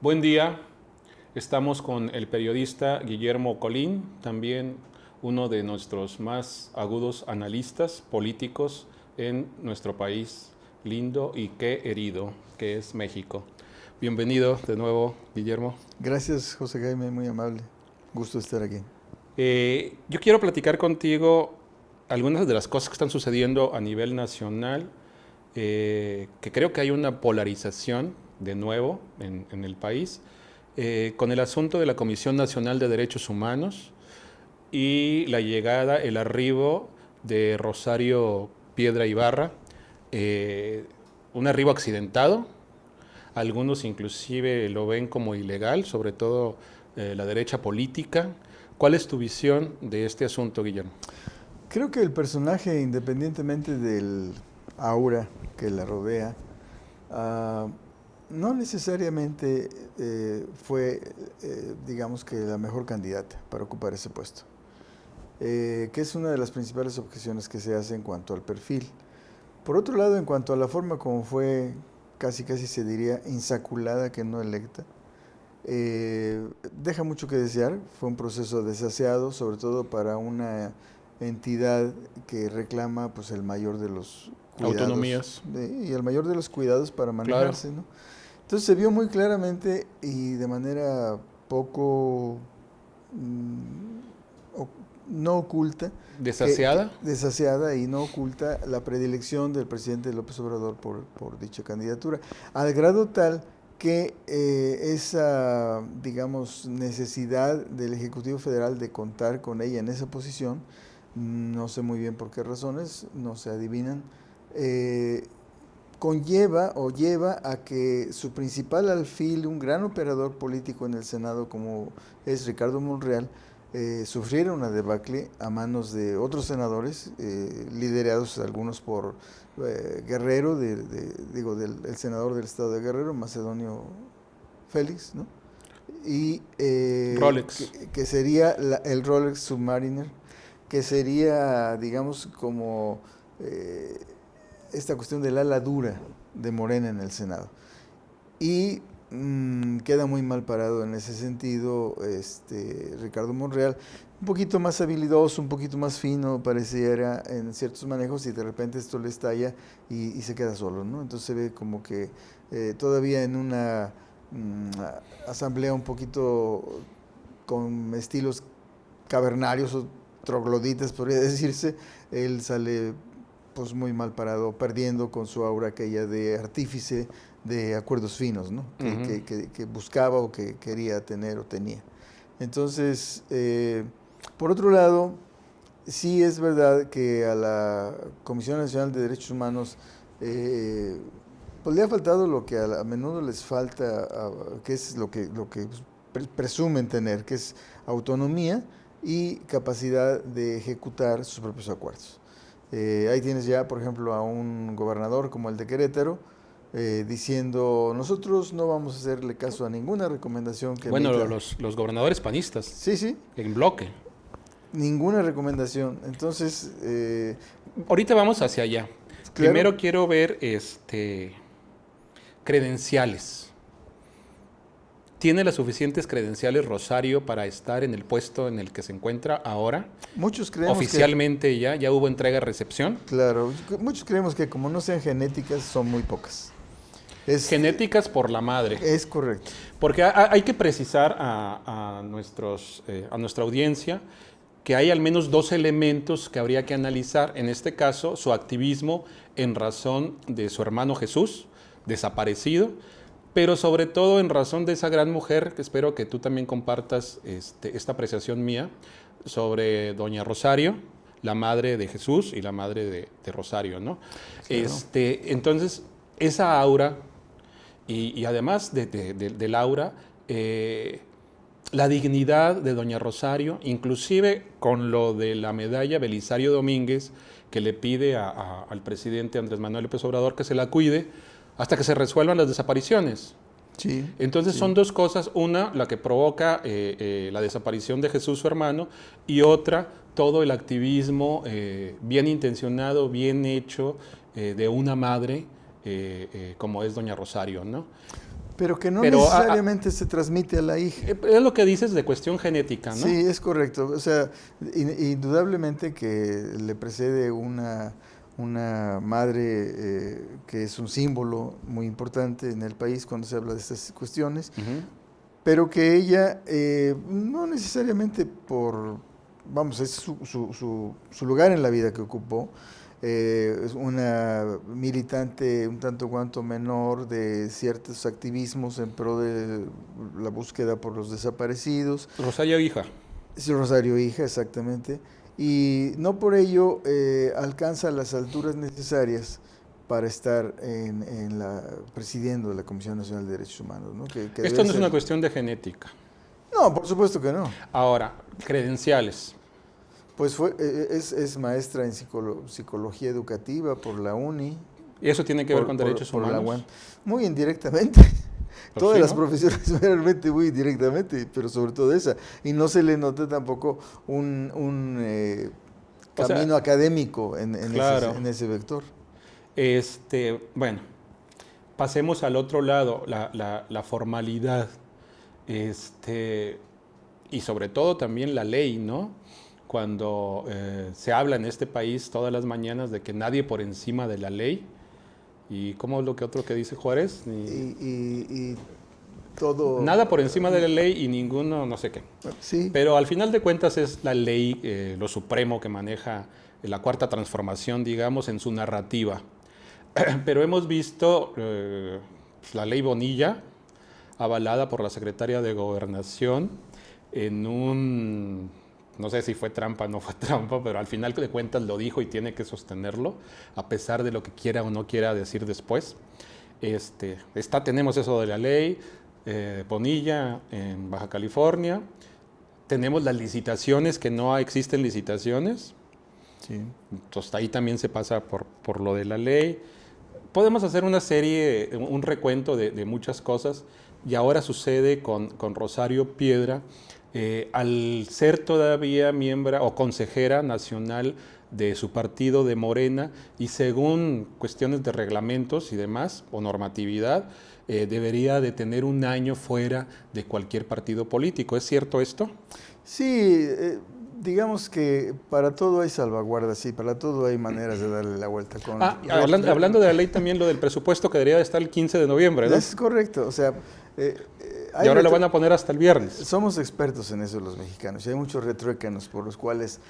Buen día, estamos con el periodista Guillermo Colín, también uno de nuestros más agudos analistas políticos en nuestro país lindo y qué herido, que es México. Bienvenido de nuevo, Guillermo. Gracias, José Jaime, muy amable. Gusto estar aquí. Yo quiero platicar contigo algunas de las cosas que están sucediendo a nivel nacional, que creo que hay una polarización de nuevo en el país, con el asunto de la Comisión Nacional de Derechos Humanos y la llegada, el arribo de Rosario Piedra Ibarra, eh, un arribo accidentado. Algunos inclusive lo ven como ilegal, sobre todo la derecha política. ¿Cuál es tu visión de este asunto, Guillermo? Creo que el personaje, independientemente del aura que la rodea, no necesariamente fue, digamos que la mejor candidata para ocupar ese puesto, que es una de las principales objeciones que se hace en cuanto al perfil. Por otro lado, en cuanto a la forma como fue, casi se diría, insaculada que no electa, deja mucho que desear. Fue un proceso desaseado, sobre todo para una entidad que reclama pues el mayor de los cuidados. Autonomías. Y el mayor de los cuidados para manejarse, Claro. ¿no? Entonces se vio muy claramente y de manera poco no oculta, ¿Desasiada? desaseada y no oculta la predilección del presidente López Obrador por dicha candidatura, al grado tal que esa, digamos, necesidad del Ejecutivo Federal de contar con ella en esa posición, no sé muy bien por qué razones, no se adivinan, conlleva o lleva a que su principal alfil, un gran operador político en el Senado como es Ricardo Monreal, sufriera una debacle a manos de otros senadores, liderados algunos por Guerrero, del senador del estado de Guerrero, Macedonio Félix, ¿no? Y Rolex. que sería el Rolex Submariner, que sería, digamos, como esta cuestión del ala dura de Morena en el Senado. Y queda muy mal parado en ese sentido Ricardo Monreal, un poquito más habilidoso, un poquito más fino pareciera en ciertos manejos, y de repente esto le estalla y se queda solo, ¿no? Entonces se ve como que todavía en una asamblea un poquito con estilos cavernarios o trogloditas, podría decirse, él sale pues muy mal parado, perdiendo con su aura aquella de artífice de acuerdos finos, ¿no? Que buscaba o que quería tener o tenía. Entonces, por otro lado, sí es verdad que a la Comisión Nacional de Derechos Humanos pues le ha faltado lo que a menudo les falta, que es lo que presumen tener, que es autonomía y capacidad de ejecutar sus propios acuerdos. Ahí tienes ya, por ejemplo, a un gobernador como el de Querétaro, diciendo, nosotros no vamos a hacerle caso a ninguna recomendación que Bueno, emita. los gobernadores panistas, Sí, sí, en bloque. ninguna recomendación. Entonces, Ahorita vamos hacia allá. claro. Primero quiero ver credenciales. ¿Tiene las suficientes credenciales Rosario para estar en el puesto en el que se encuentra ahora? Muchos creemos Oficialmente ya hubo entrega-recepción. Claro, muchos creemos que como no sean genéticas, son muy pocas. Genéticas por la madre. Es correcto. Porque hay que precisar a nuestra audiencia que hay al menos dos elementos que habría que analizar. En este caso, su activismo en razón de su hermano Jesús, desaparecido, pero sobre todo en razón de esa gran mujer, que espero que tú también compartas esta apreciación mía, sobre doña Rosario, la madre de Jesús y la madre de Rosario, ¿no? Claro. Entonces, esa aura, y además del aura, la dignidad de doña Rosario, inclusive con lo de la medalla Belisario Domínguez, que le pide al presidente Andrés Manuel López Obrador que se la cuide hasta que se resuelvan las desapariciones. Sí. Entonces sí. son dos cosas, una la que provoca la desaparición de Jesús, su hermano, y otra, todo el activismo bien intencionado, bien hecho de una madre como es doña Rosario, ¿no? Pero que no Pero necesariamente se transmite a la hija. es lo que dices de cuestión genética, ¿no? Sí, es correcto. O sea, indudablemente que le precede una madre que es un símbolo muy importante en el país cuando se habla de estas cuestiones, Ujú. pero que ella no necesariamente vamos, es su lugar en la vida que ocupó. Es una militante un tanto cuanto menor de ciertos activismos en pro de la búsqueda por los desaparecidos. Rosario hija. Es Rosario hija, exactamente. Y no por ello alcanza las alturas necesarias para estar presidiendo la Comisión Nacional de Derechos Humanos, ¿no? Que Esto debe no es ser... una cuestión de genética. No, por supuesto que no. Ahora, credenciales. Pues es maestra en psicología educativa por la UNI. ¿Y eso tiene que ver con derechos por la humanos? UAM. Muy indirectamente. Todas sí, las ¿no? profesiones realmente muy indirectamente, pero sobre todo esa. Y no se le nota tampoco un O sea, camino académico en claro. en ese vector. Bueno, pasemos al otro lado, la formalidad. Y sobre todo también la ley, ¿no? Cuando se habla en este país todas las mañanas de que nadie por encima de la ley. ¿Y cómo es lo que otro que dice Juárez? Y todo... Nada por encima de la ley y ninguno no sé qué. Sí. Pero al final de cuentas es la ley, lo supremo que maneja la cuarta transformación, digamos, en su narrativa. Pero hemos visto la ley Bonilla, avalada por la secretaria de Gobernación, en no sé si fue trampa o no fue trampa, pero al final de cuentas lo dijo y tiene que sostenerlo, a pesar de lo que quiera o no quiera decir después. Tenemos eso de la ley Bonilla en Baja California. Tenemos las licitaciones, que no existen licitaciones. Sí. Entonces ahí también se pasa por lo de la ley. Podemos hacer una serie, un recuento de muchas cosas, y ahora sucede con Rosario Piedra, al ser todavía miembro o consejera nacional de su partido de Morena, y según cuestiones de reglamentos y demás, o normatividad, debería de tener un año fuera de cualquier partido político. ¿Es cierto esto? Sí, digamos que para todo hay salvaguardas y para todo hay maneras de darle la vuelta. Hablando de la ley también, lo del presupuesto que debería de estar el 15 de noviembre, ¿no? Es correcto, o sea... y ahora lo van a poner hasta el viernes. Somos expertos en eso los mexicanos y hay muchos retruécanos por los cuales...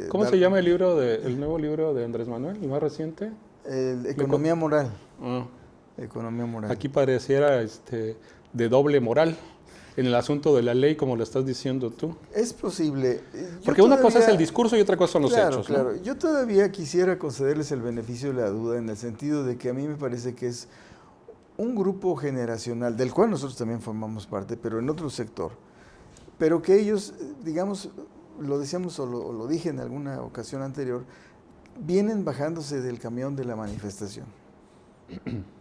¿Cómo se llama el nuevo libro de Andrés Manuel, el más reciente? Economía moral. Ah. Economía moral. Aquí pareciera de doble moral en el asunto de la ley, como lo estás diciendo tú. Es posible. Porque una cosa es el discurso y otra cosa son los hechos. Claro, ¿no? Yo todavía quisiera concederles el beneficio de la duda en el sentido de que a mí me parece que es un grupo generacional, del cual nosotros también formamos parte, pero en otro sector, pero que ellos, digamos, lo decíamos o lo dije en alguna ocasión anterior, vienen bajándose del camión de la manifestación.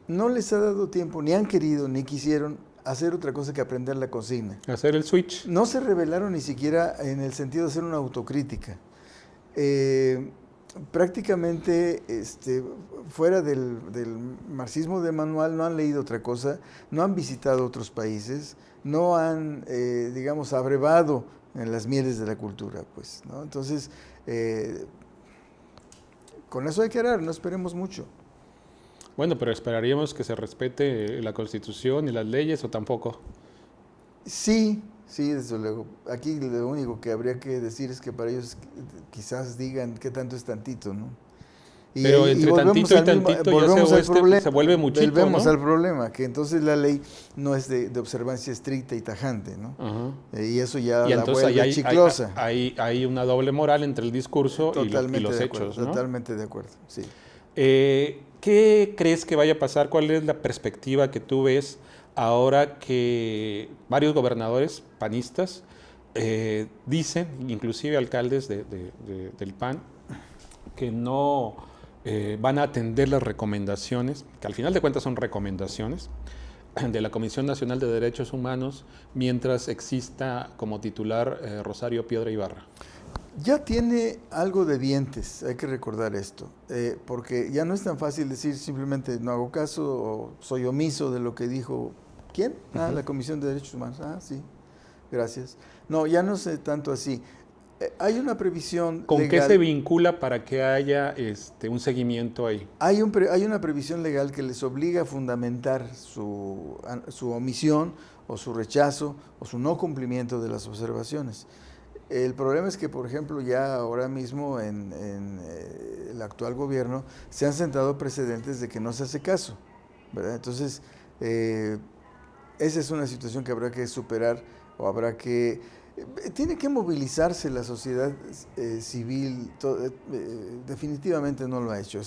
No les ha dado tiempo, ni han querido, ni quisieron hacer otra cosa que aprender la consigna. Hacer el switch. No se rebelaron ni siquiera en el sentido de hacer una autocrítica. Prácticamente fuera del marxismo de manual no han leído otra cosa, no han visitado otros países, no han, digamos, abrevado en las mieles de la cultura, pues, ¿no? Entonces, con eso hay que arar, no esperemos mucho. Bueno, pero esperaríamos que se respete la Constitución y las leyes, ¿o tampoco? Sí, desde luego. Aquí lo único que habría que decir es que para ellos quizás digan qué tanto es tantito, ¿no? Pero entre tantito y tantito ya se vuelve muchito, volvemos ¿no? al problema, que entonces la ley no es de observancia estricta y tajante, ¿no? Ajá. Y eso ya Y la entonces vuelve chiclosa. hay una doble moral entre el discurso y los hechos, ¿no? Totalmente de acuerdo, sí. ¿Qué crees que vaya a pasar? ¿Cuál es la perspectiva que tú ves ahora que varios gobernadores panistas dicen, inclusive alcaldes del PAN, que no van a atender las recomendaciones, que al final de cuentas son recomendaciones, de la Comisión Nacional de Derechos Humanos, mientras exista como titular Rosario Piedra Ibarra? Ya tiene algo de dientes, hay que recordar esto, porque ya no es tan fácil decir simplemente no hago caso o soy omiso de lo que dijo ¿Quién? Ah, la Comisión de Derechos Humanos. Ah, sí, gracias. No, ya no sé tanto así. Hay una previsión ¿Con legal. qué se vincula para que haya un seguimiento ahí? Hay una previsión legal que les obliga a fundamentar su omisión o su rechazo o su no cumplimiento de las observaciones. El problema es que, por ejemplo, ya ahora mismo en el actual gobierno se han sentado precedentes de que no se hace caso, ¿verdad? Entonces, esa es una situación que habrá que superar o habrá que... tiene que movilizarse la sociedad civil, definitivamente no lo ha hecho.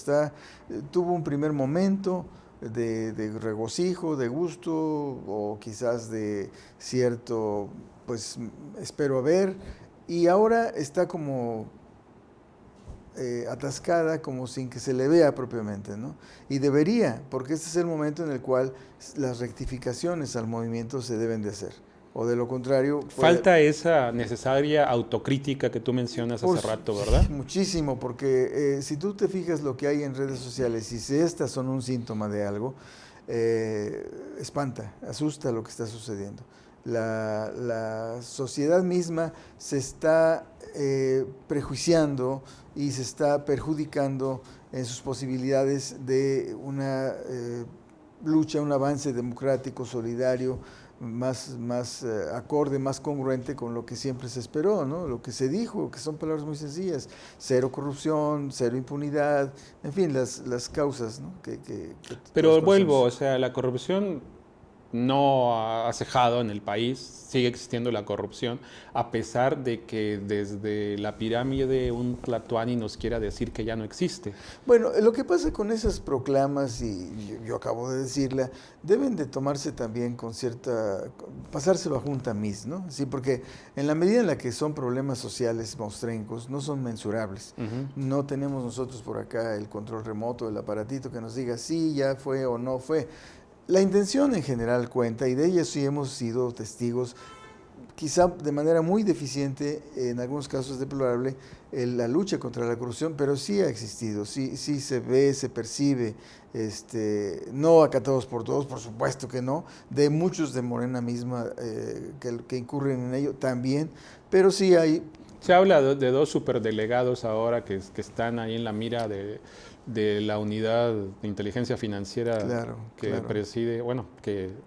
Tuvo un primer momento de regocijo, de gusto o quizás de cierto, pues espero a ver, y ahora está como atascada, como sin que se le vea propiamente, ¿no? Y debería, porque este es el momento en el cual las rectificaciones al movimiento se deben de hacer. O de lo contrario... Falta esa necesaria autocrítica que tú mencionas hace rato, ¿verdad? Muchísimo, porque si tú te fijas lo que hay en redes sociales, y si estas son un síntoma de algo, espanta, asusta lo que está sucediendo. La sociedad misma se está prejuiciando y se está perjudicando en sus posibilidades de una lucha, un avance democrático, solidario, más acorde, más congruente con lo que siempre se esperó, ¿no? Lo que se dijo, que son palabras muy sencillas: cero corrupción, cero impunidad, en fin, las causas, ¿no? Pero vuelvo, o sea, la corrupción no ha cejado en el país, sigue existiendo la corrupción, a pesar de que desde la pirámide un Tlatoani nos quiera decir que ya no existe. Bueno, lo que pasa con esas proclamas, y yo acabo de decirla, deben de tomarse también con pasárselo a un tamiz, ¿no? Sí, porque en la medida en la que son problemas sociales mostrencos, no son mensurables. No tenemos nosotros por acá el control remoto, el aparatito que nos diga sí, ya fue o no fue. La intención en general cuenta, y de ella sí hemos sido testigos, quizá de manera muy deficiente, en algunos casos deplorable, la lucha contra la corrupción, pero sí ha existido, sí se ve, se percibe, no acatados por todos, por supuesto que no, de muchos de Morena misma que incurren en ello también, pero sí hay... Se habla de dos superdelegados ahora que están ahí en la mira de la unidad de inteligencia financiera preside,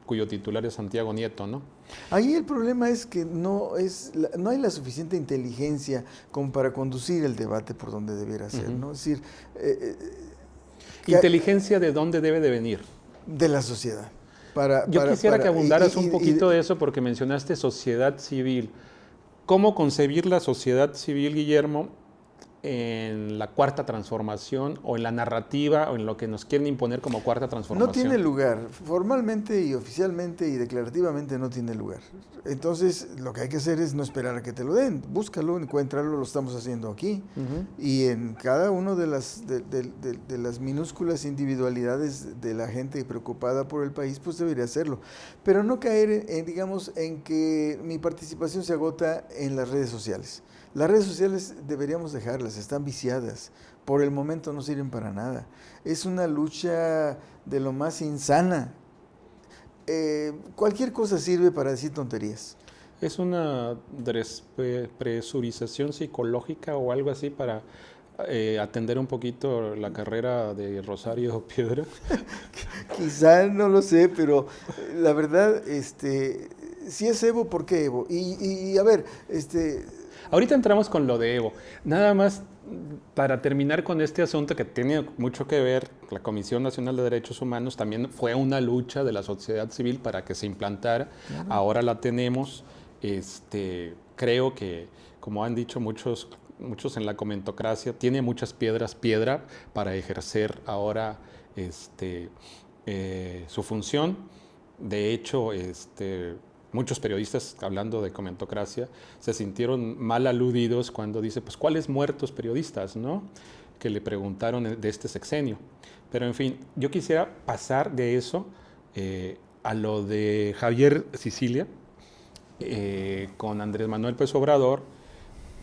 cuyo titular es Santiago Nieto, ¿no? Ahí el problema es que no hay la suficiente inteligencia como para conducir el debate por donde debiera ser, ¿no? Es decir, ¿inteligencia de dónde debe de venir? De la sociedad. Yo quisiera que abundaras un poquito de eso, porque mencionaste sociedad civil. ¿Cómo concebir la sociedad civil, Guillermo, en la cuarta transformación o en la narrativa o en lo que nos quieren imponer como cuarta transformación? No tiene lugar, formalmente y oficialmente y declarativamente no tiene lugar. Entonces lo que hay que hacer es no esperar a que te lo den, búscalo, encuéntralo, lo estamos haciendo aquí. Y en cada uno de las minúsculas individualidades de la gente preocupada por el país, pues debería hacerlo. Pero no caer en que mi participación se agota en las redes sociales. Las redes sociales deberíamos dejarlas, están viciadas, por el momento no sirven para nada. Es una lucha de lo más insana. Cualquier cosa sirve para decir tonterías. ¿Es una despresurización psicológica o algo así para atender un poquito la carrera de Rosario Piedra? Quizá, no lo sé, pero la verdad, si es Evo, ¿por qué Evo? Y a ver, ahorita entramos con lo de Evo. Nada más para terminar con este asunto que tiene mucho que ver, la Comisión Nacional de Derechos Humanos también fue una lucha de la sociedad civil para que se implantara. Claro. Ahora la tenemos. Creo que, como han dicho muchos en la comentocracia, tiene muchas piedra para ejercer ahora su función. De hecho, muchos periodistas, hablando de comentocracia, se sintieron mal aludidos cuando dice, pues, ¿cuáles muertos periodistas, no? Que le preguntaron de este sexenio. Pero, en fin, yo quisiera pasar de eso a lo de Javier Sicilia, con Andrés Manuel López Obrador,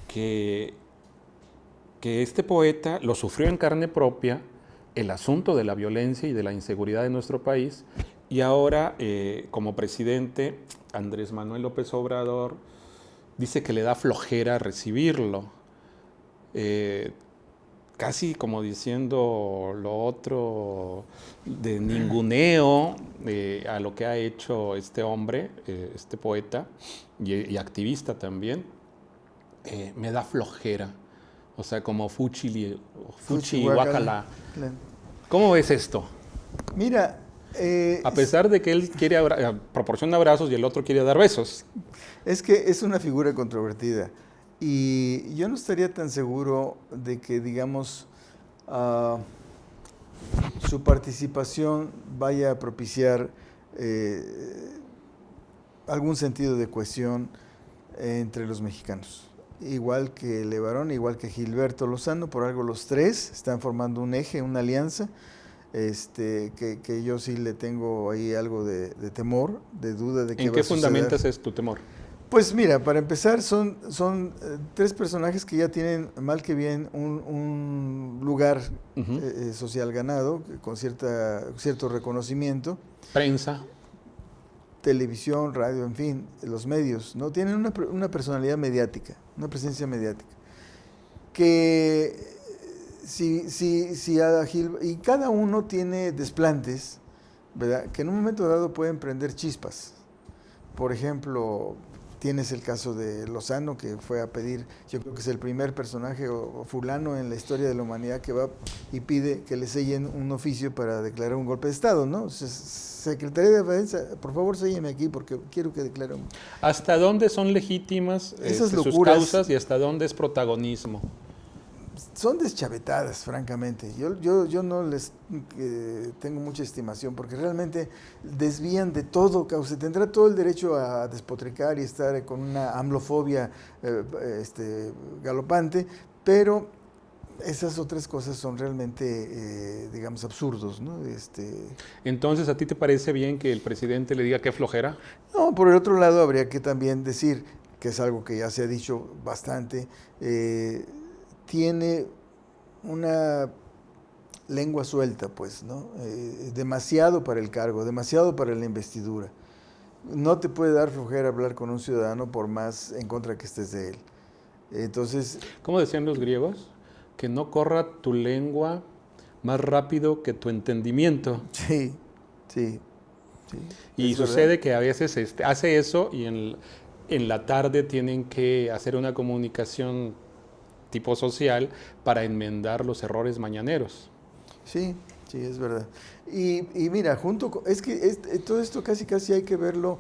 que este poeta lo sufrió en carne propia, el asunto de la violencia y de la inseguridad de nuestro país, Y ahora, como presidente, Andrés Manuel López Obrador dice que le da flojera recibirlo. Casi como diciendo lo otro de ninguneo a lo que ha hecho este hombre, este poeta y activista también. Me da flojera. O sea, como fuchi guacala. Claro. ¿Cómo ves esto? Mira, A pesar de que él quiere proporciona abrazos y el otro quiere dar besos. es que es una figura controvertida y yo no estaría tan seguro de que, digamos, su participación vaya a propiciar algún sentido de cohesión entre los mexicanos. Igual que Levarón, igual que Gilberto Lozano, por algo los tres están formando un eje, una alianza, que yo sí le tengo ahí algo de temor, de duda de que ¿En va qué a suceder. fundamentas es tu temor? Pues mira, para empezar, son tres personajes que ya tienen, mal que bien, un lugar social ganado, con cierto reconocimiento. Prensa. Televisión, radio, en fin, los medios, ¿no? Tienen una personalidad mediática, una presencia mediática. Que y cada uno tiene desplantes, ¿verdad? Que en un momento dado pueden prender chispas. Por ejemplo, tienes el caso de Lozano, que fue a pedir, yo creo que es el primer personaje o fulano en la historia de la humanidad que va y pide que le sellen un oficio para declarar un golpe de Estado, ¿no? Secretaría de Defensa, por favor, sélleme aquí porque quiero que declare un... ¿Hasta dónde son legítimas Esas sus locuras causas y hasta dónde es protagonismo? son deschavetadas, francamente. Yo no les tengo mucha estimación porque realmente desvían de todo. Se tendrá todo el derecho a despotricar y estar con una amlofobia galopante, pero esas otras cosas son realmente, digamos, absurdos, ¿no? Entonces, ¿a ti te parece bien que el presidente le diga qué flojera? No, por el otro lado habría que también decir, que es algo que ya se ha dicho bastante, tiene una lengua suelta, pues, ¿no? Demasiado para el cargo, demasiado para la investidura. No te puede dar flojera hablar con un ciudadano por más en contra que estés de él. Entonces... ¿Cómo decían los griegos? Que no corra tu lengua más rápido que tu entendimiento. Sí, sí. Sí, y sucede verdad que a veces hace eso y en la tarde tienen que hacer una comunicación tipo social para enmendar los errores mañaneros. Sí, sí, es verdad. Y mira, es que todo esto casi hay que verlo.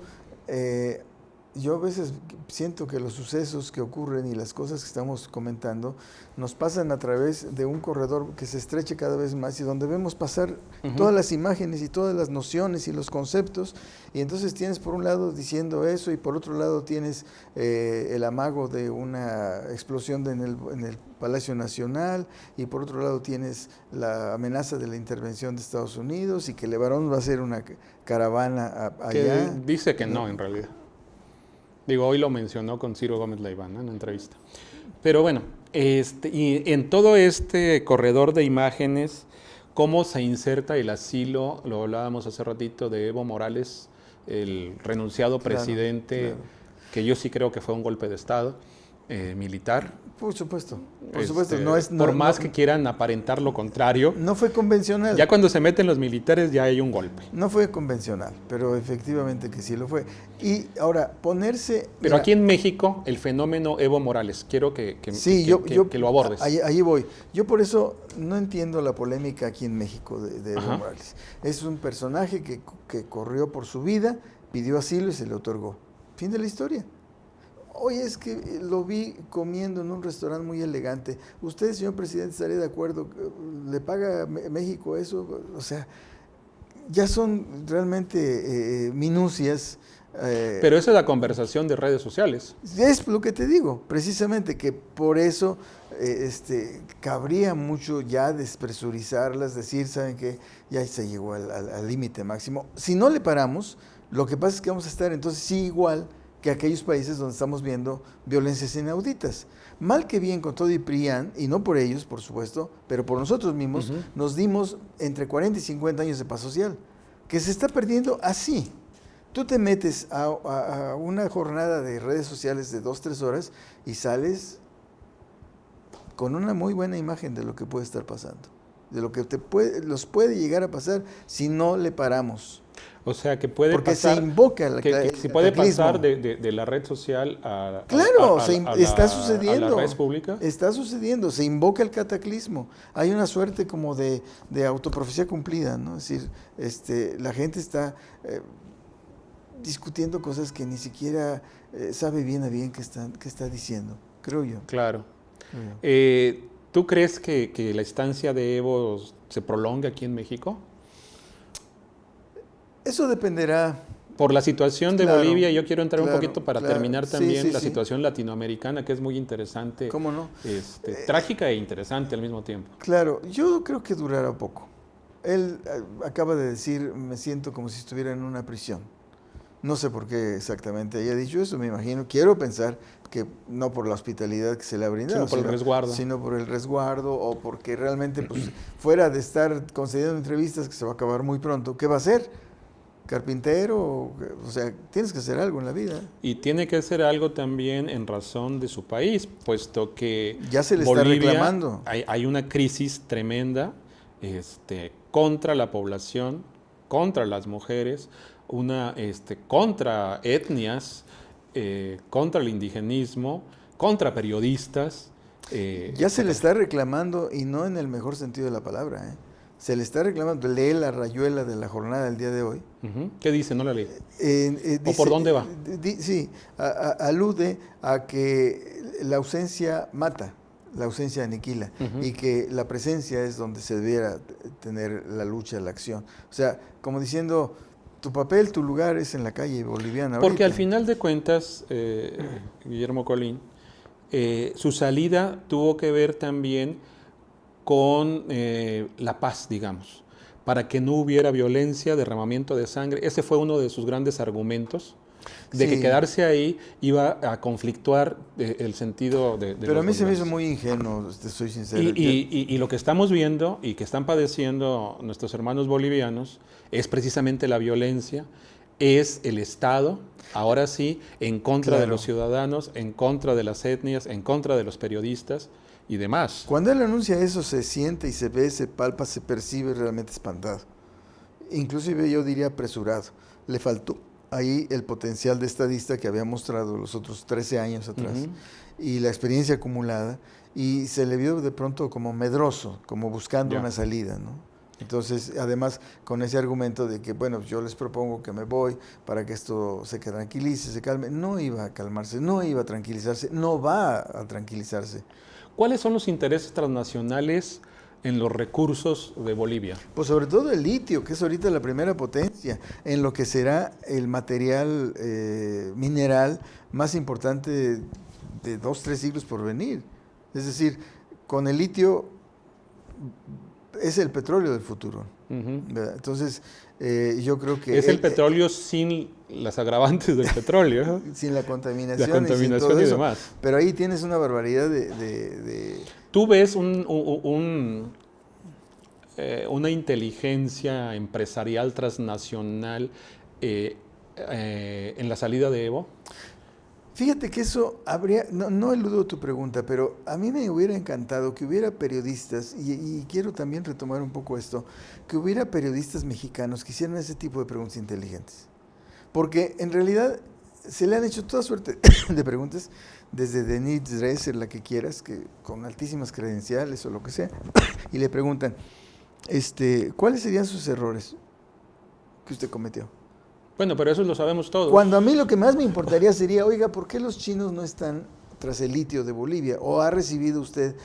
Yo a veces siento que los sucesos que ocurren y las cosas que estamos comentando nos pasan a través de un corredor que se estreche cada vez más y donde vemos pasar todas las imágenes y todas las nociones y los conceptos, y entonces tienes por un lado diciendo eso y por otro lado tienes el amago de una explosión en el Palacio Nacional, y por otro lado tienes la amenaza de la intervención de Estados Unidos y que Levarón va a hacer una caravana allá. Que dice que no, en realidad. Digo, hoy lo mencionó con Ciro Gómez Leiva, ¿no?, en la entrevista. Pero bueno, y en todo este corredor de imágenes, ¿cómo se inserta el asilo? Lo hablábamos hace ratito de Evo Morales, el renunciado presidente, claro. Que yo sí creo que fue un golpe de Estado militar. Por supuesto, por más que quieran aparentar lo contrario. No fue convencional. Ya cuando se meten los militares ya hay un golpe. No fue convencional, pero efectivamente que sí lo fue. Y ahora, ponerse... Pero mira, aquí en México, el fenómeno Evo Morales, quiero que lo abordes. Allí voy. Yo por eso no entiendo la polémica aquí en México de Evo Morales. Es un personaje que corrió por su vida, pidió asilo y se le otorgó. Fin de la historia. Oye, es que lo vi comiendo en un restaurante muy elegante. ¿Usted, señor presidente, estaría de acuerdo? ¿Le paga México eso? O sea, ya son realmente minucias. Pero esa es la conversación de redes sociales. Es lo que te digo, precisamente, que por eso cabría mucho ya despresurizarlas, decir, ¿saben qué? Ya se llegó al límite máximo. Si no le paramos, lo que pasa es que vamos a estar entonces sí igual que aquellos países donde estamos viendo violencias inauditas. Mal que bien, con todo y PRIAN, y no por ellos, por supuesto, pero por nosotros mismos, nos dimos entre 40 y 50 años de paz social. que se está perdiendo así. Tú te metes a una jornada de redes sociales de 2, 3 horas y sales con una muy buena imagen de lo que puede estar pasando, de lo que los puede llegar a pasar si no le paramos. O sea, que puede Porque pasar, se invoca el que si puede cataclismo. pasar de la red social Claro, está a sucediendo. la red pública. Está sucediendo, se invoca el cataclismo. Hay una suerte como de autoprofecía cumplida, ¿no? Es decir, la gente está discutiendo cosas que ni siquiera sabe bien a bien qué está diciendo, creo yo. Claro. Creo yo. ¿Tú crees que la estancia de Evo se prolonga aquí en México? Eso dependerá. Por la situación de Claro, Bolivia, yo quiero entrar un claro, poquito para claro. terminar Sí, también sí, la sí. situación latinoamericana, que es muy interesante. ¿Cómo no? Trágica e interesante al mismo tiempo. Claro, yo creo que durará poco. Él acaba de decir, me siento como si estuviera en una prisión. No sé por qué exactamente haya dicho eso, me imagino. Quiero pensar que no por la hospitalidad que se le ha brindado, Sino por el resguardo. Sino por el resguardo o porque realmente, pues, fuera de estar concediendo entrevistas que se va a acabar muy pronto, ¿qué va a hacer? ¿Carpintero? O sea, tienes que hacer algo en la vida. Y tiene que hacer algo también en razón de su país, puesto que Ya se le Bolivia, está reclamando. Hay una crisis tremenda contra la población, contra las mujeres, contra etnias, contra el indigenismo, contra periodistas. Ya se le está reclamando, y no en el mejor sentido de la palabra, ¿eh? Se le está reclamando. Lee la rayuela de la jornada del día de hoy. ¿Qué dice? No la leí. Dice, ¿O por dónde va? Sí, alude a que la ausencia mata, la ausencia aniquila, y que la presencia es donde se debiera tener la lucha, la acción. O sea, como diciendo, tu papel, tu lugar es en la calle boliviana. Porque ahorita. al final de cuentas, Guillermo Colín, su salida tuvo que ver también con la paz, digamos, para que no hubiera violencia, derramamiento de sangre. Ese fue uno de sus grandes argumentos, de que quedarse ahí iba a conflictuar el sentido de Pero a mí los se me hizo bolivianos. muy ingenuo, soy sincero. Y lo que estamos viendo y que están padeciendo nuestros hermanos bolivianos es precisamente la violencia, es el Estado, ahora sí, en contra de los ciudadanos, en contra de las etnias, en contra de los periodistas y demás. Cuando él anuncia eso, se siente y se ve, se palpa, se percibe realmente espantado. Inclusive yo diría apresurado. Le faltó ahí el potencial de estadista que había mostrado los otros 13 años atrás y la experiencia acumulada, y se le vio de pronto como medroso, como buscando una salida, ¿no? Entonces, además, con ese argumento de que, bueno, yo les propongo que me voy para que esto se tranquilice, se calme, no iba a calmarse, no iba a tranquilizarse, no va a tranquilizarse. ¿Cuáles son los intereses transnacionales en los recursos de Bolivia? Pues sobre todo el litio, que es ahorita la primera potencia, en lo que será el material mineral más importante de 2, 3 siglos por venir. Es decir, con el litio es el petróleo del futuro. Entonces, yo creo que... Es el petróleo sin las agravantes del petróleo. Sin la contaminación, y sin todo eso. Demás. Pero ahí tienes una barbaridad ¿Tú ves una inteligencia empresarial transnacional en la salida de Evo? Fíjate que eso habría, no eludo tu pregunta, pero a mí me hubiera encantado que hubiera periodistas, y quiero también retomar un poco esto, que hubiera periodistas mexicanos que hicieran ese tipo de preguntas inteligentes. Porque en realidad se le han hecho toda suerte de preguntas, desde Denise Dresser, la que quieras, que con altísimas credenciales o lo que sea, y le preguntan, ¿cuáles serían sus errores que usted cometió? Bueno, pero eso lo sabemos todos. Cuando a mí lo que más me importaría sería, oiga, ¿por qué los chinos no están tras el litio de Bolivia? ¿O ha recibido usted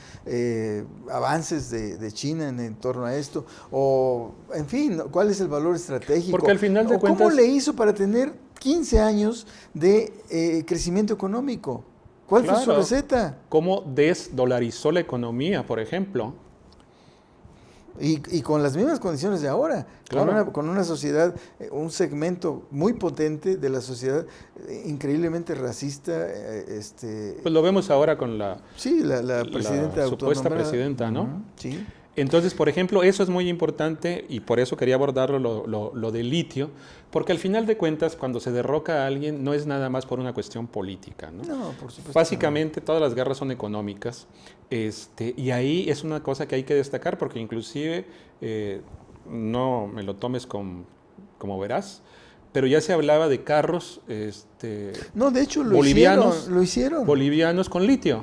avances de China en torno a esto? O, en fin, ¿cuál es el valor estratégico? Porque al final de cuentas... ¿Cómo le hizo para tener 15 años de crecimiento económico? ¿Cuál fue su receta? ¿Cómo desdolarizó la economía, por ejemplo? Y con las mismas condiciones de ahora, con una sociedad, un segmento muy potente de la sociedad, increíblemente racista. Pues lo vemos ahora con la presidenta supuesta presidenta, ¿no? Sí. Entonces, por ejemplo, eso es muy importante y por eso quería abordarlo lo del litio, porque al final de cuentas, cuando se derroca a alguien, no es nada más por una cuestión política, ¿no? No, por supuesto. Básicamente, todas las guerras son económicas, y ahí es una cosa que hay que destacar, porque inclusive, no me lo tomes como verás, pero ya se hablaba de carros No, de hecho bolivianos, lo hicieron. bolivianos con litio.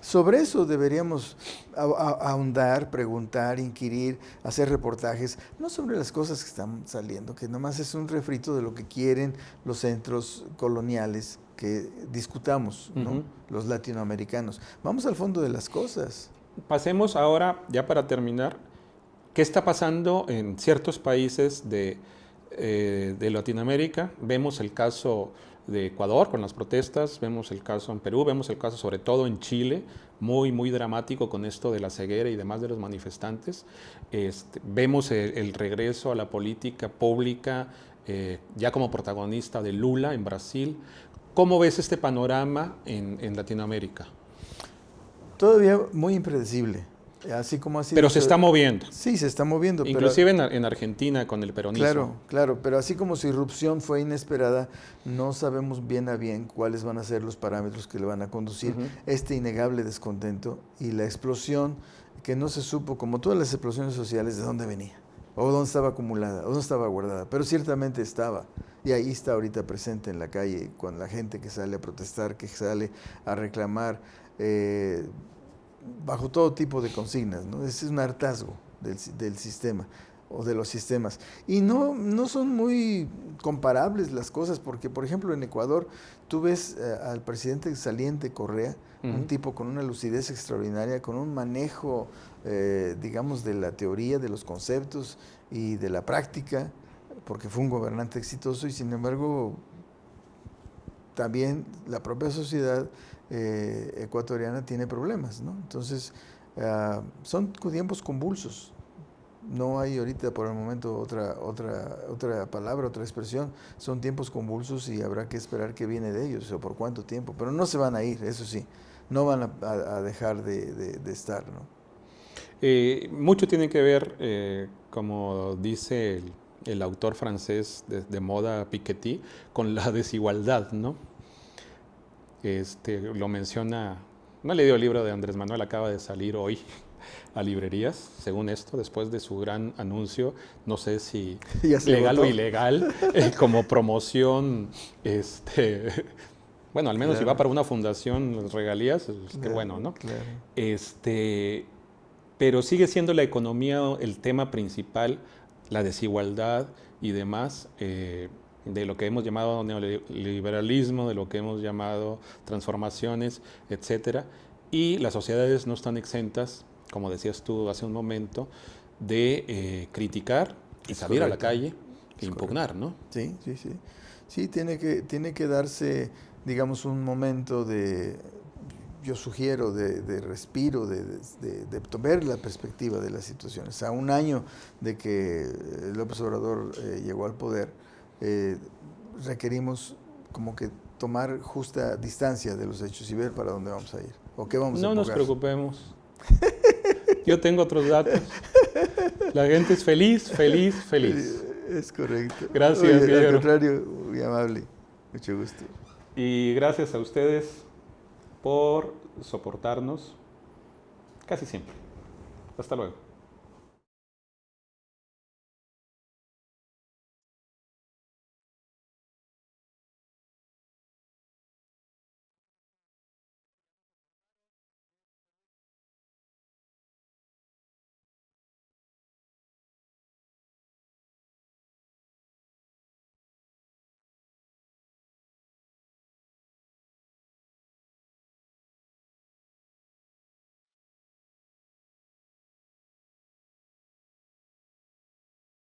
Sobre eso deberíamos ahondar, preguntar, inquirir, hacer reportajes, no sobre las cosas que están saliendo, que nomás es un refrito de lo que quieren los centros coloniales que discutamos, ¿no? Ujú. Los latinoamericanos. Vamos al fondo de las cosas. Pasemos ahora, ya para terminar, ¿qué está pasando en ciertos países de Latinoamérica? Vemos el caso de Ecuador con las protestas, vemos el caso en Perú, vemos el caso sobre todo en Chile, muy, muy dramático con esto de la ceguera y demás de los manifestantes. Vemos el regreso a la política pública, ya como protagonista de Lula en Brasil. ¿Cómo ves este panorama en Latinoamérica? Todavía muy impredecible, así como ha sido. Pero se está moviendo. Sí, se está moviendo. Inclusive en Argentina con el peronismo. Claro, claro, pero así como su irrupción fue inesperada, no sabemos bien a bien cuáles van a ser los parámetros que le van a conducir este innegable descontento y la explosión que no se supo, como todas las explosiones sociales, de dónde venía, o dónde estaba acumulada, o dónde estaba guardada, pero ciertamente estaba, y ahí está ahorita presente en la calle, con la gente que sale a protestar, que sale a reclamar, bajo todo tipo de consignas, ¿no? Ese es un hartazgo del sistema o de los sistemas. Y no son muy comparables las cosas, porque por ejemplo en Ecuador tú ves al presidente saliente Correa, un tipo con una lucidez extraordinaria, con un manejo, digamos, de la teoría, de los conceptos y de la práctica, porque fue un gobernante exitoso y sin embargo también la propia sociedad ecuatoriana tiene problemas, ¿no? Entonces, son tiempos convulsos. No hay ahorita por el momento otra palabra, otra expresión. Son tiempos convulsos y habrá que esperar qué viene de ellos o por cuánto tiempo. Pero no se van a ir, eso sí. No van a dejar de estar, ¿no? Mucho tiene que ver, como dice el autor francés de moda Piketty, con la desigualdad, ¿no? Lo menciona, no he leído el libro de Andrés Manuel, acaba de salir hoy a librerías, según esto, después de su gran anuncio, no sé si legal o ilegal, como promoción, bueno, al menos si va para una fundación, las regalías, qué bueno, ¿no? Claro. Pero sigue siendo la economía el tema principal, la desigualdad y demás, de lo que hemos llamado neoliberalismo, de lo que hemos llamado transformaciones, etcétera, y las sociedades no están exentas, como decías tú hace un momento, de criticar y salir a la calle e impugnar, ¿no? Sí, sí, sí. Sí, tiene que darse, digamos, un momento yo sugiero, de respiro, de ver la perspectiva de las situaciones. A un año de que López Obrador llegó al poder, requerimos como que tomar justa distancia de los hechos y ver para dónde vamos a ir o qué vamos a No empujar. nos preocupemos. Yo tengo otros datos. La gente es feliz, feliz, feliz. Es correcto. Gracias, Oye, Guillermo. al contrario, muy amable. Mucho gusto. Y gracias a ustedes por soportarnos casi siempre. Hasta luego.